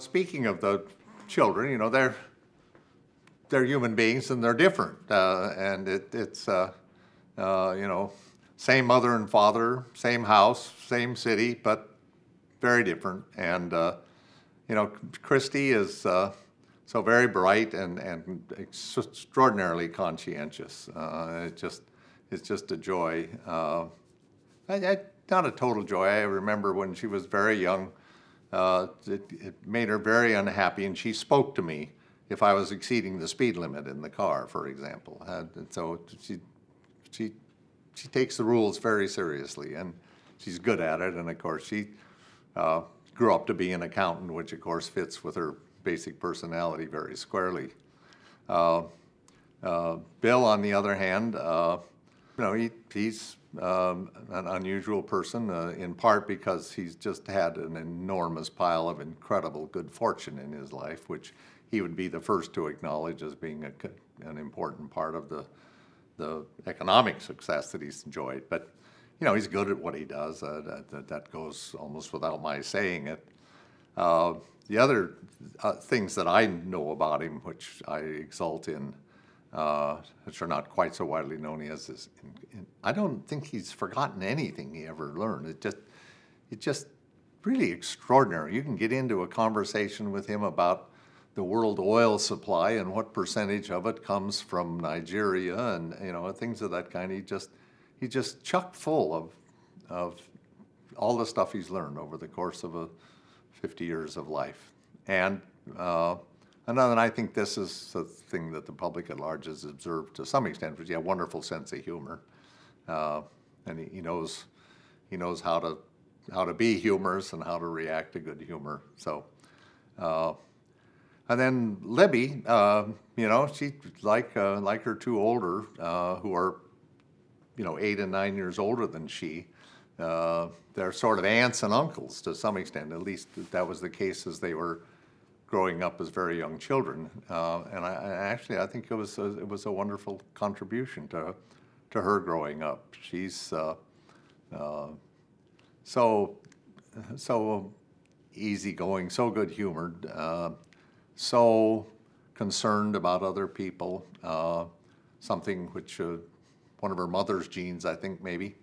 Speaking of the children, they're human beings and they're different, and it's same mother and father, same house, same city, but very different. And Christy is so very bright and extraordinarily conscientious. It's just a joy. Not a total joy. I remember when she was very young. It made her very unhappy, and she spoke to me if I was exceeding the speed limit in the car, for example. And so she takes the rules very seriously, and she's good at it. And of course, she grew up to be an accountant, which of course fits with her basic personality very squarely. Bill, on the other hand, he's an unusual person, in part because he's just had an enormous pile of incredible good fortune in his life, which he would be the first to acknowledge as being an important part of the economic success that he's enjoyed. But he's good at what he does. That goes almost without my saying it. The other things that I know about him, which I exult in, which are not quite so widely known as I don't think he's forgotten anything he ever learned. It's just really extraordinary. You can get into a conversation with him about the world oil supply and what percentage of it comes from Nigeria and things of that kind. He just chock full of all the stuff he's learned over the course of 50 years of life. And I think this is the thing that the public at large has observed to some extent, which is a wonderful sense of humor, and he knows how to be humorous and how to react to good humor. So, and then Libby, she like her two older, who are 8 and 9 years older than she. They're sort of aunts and uncles to some extent. At least that was the case as they were growing up as very young children, and I think it was a wonderful contribution to her growing up. She's so easygoing, so good-humored, so concerned about other people. Something which one of her mother's genes, I think, maybe